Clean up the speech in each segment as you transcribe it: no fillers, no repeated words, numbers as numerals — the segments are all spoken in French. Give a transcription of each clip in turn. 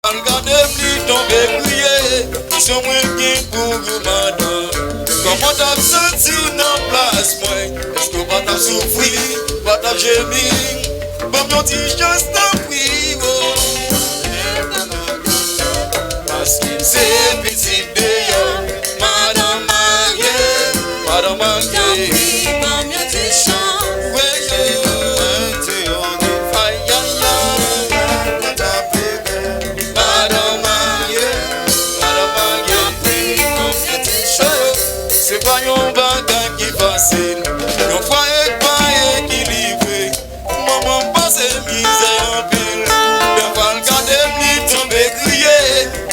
Regardez plus tomber crier, si on me pour madame. Comment t'as senti dans place, moi? Est-ce que pas t'as souffrir, pas t'as gémir? Bon, mon petit chance t'en prie, parce qu'il s'est petit d'ailleurs, madame mariée, madame mariée. Bon, mon petit chance, c'est pas un bagage qui facile. Yon foyer pas équilibré. Maman passe misère en pile. Le val garder ni tomber crier.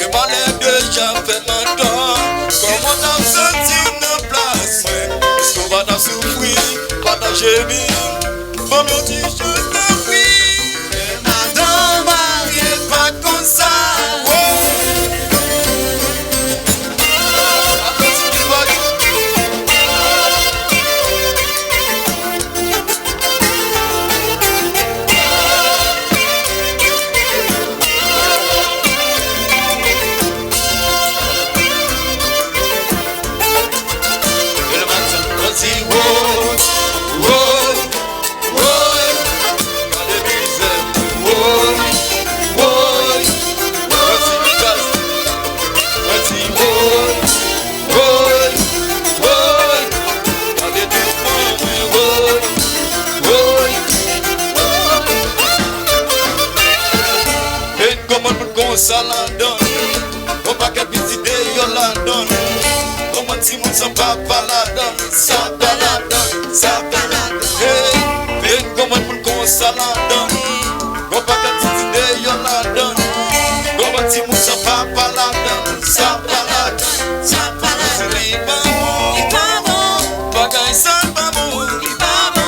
Le malheur déjà fait maintenant. Comment t'as senti une place? Est-ce qu'on va t'en souffrir? Pas t'en gémir? Bon, mon petit chose de vie. Madame mariée pas comme ça. Ça la donne, on pas qu'à petit idée, yo la donne. Comment si mon son papa la donne, ça pas la donne, ça pas la donne. Hey, comment pour ça la donne, on pas qu'à petit idée, yo la donne. Comment si mon son papa la donne, ça pas la donne, ça pas la donne. Il pas bon, bagaille ça pas bon, il pas bon.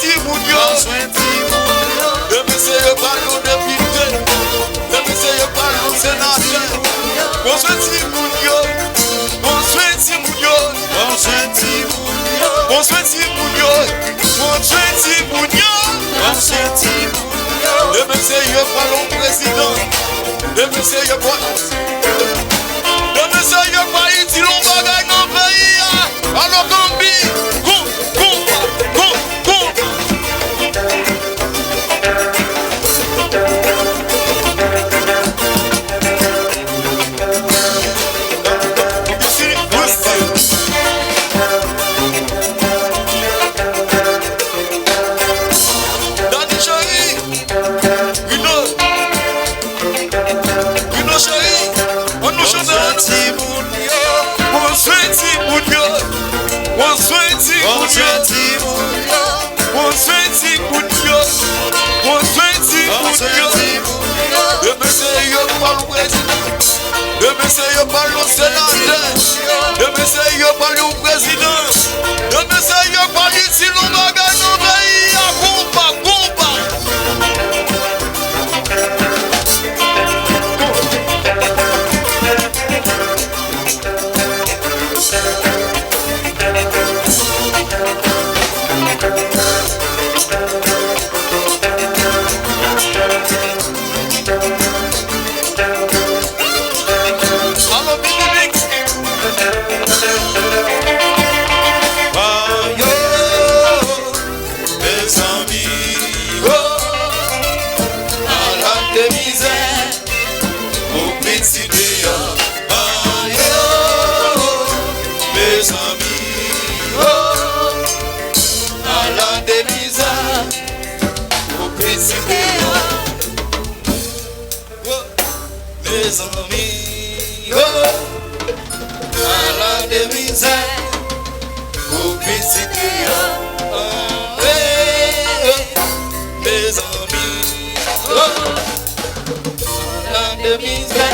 ti moun yo. Le monsieur yo pas nous député. Le monsieur yo pas nous sénateur. Bonsoir ti moun yo. Bonsoir ti moun yo. Bonsoir ti moun yo. Bonsoir ti moun yo. Bonsoir ti moun yo. Bonsoir ti moun yo. Le monsieur yo pas l'homme président. Le monsieur yo pas. Le monsieur yo pas ici l'on bagaille dans le pays. Alors qu'on dit, le monsieur yo pas le président, le monsieur yo pas le sénateur, le monsieur yo pas le président, le monsieur yo pas ici l'on bagaille dans le pays. Mes amis, oh, à la misère, au visiter, mes amis, oh, à la misère.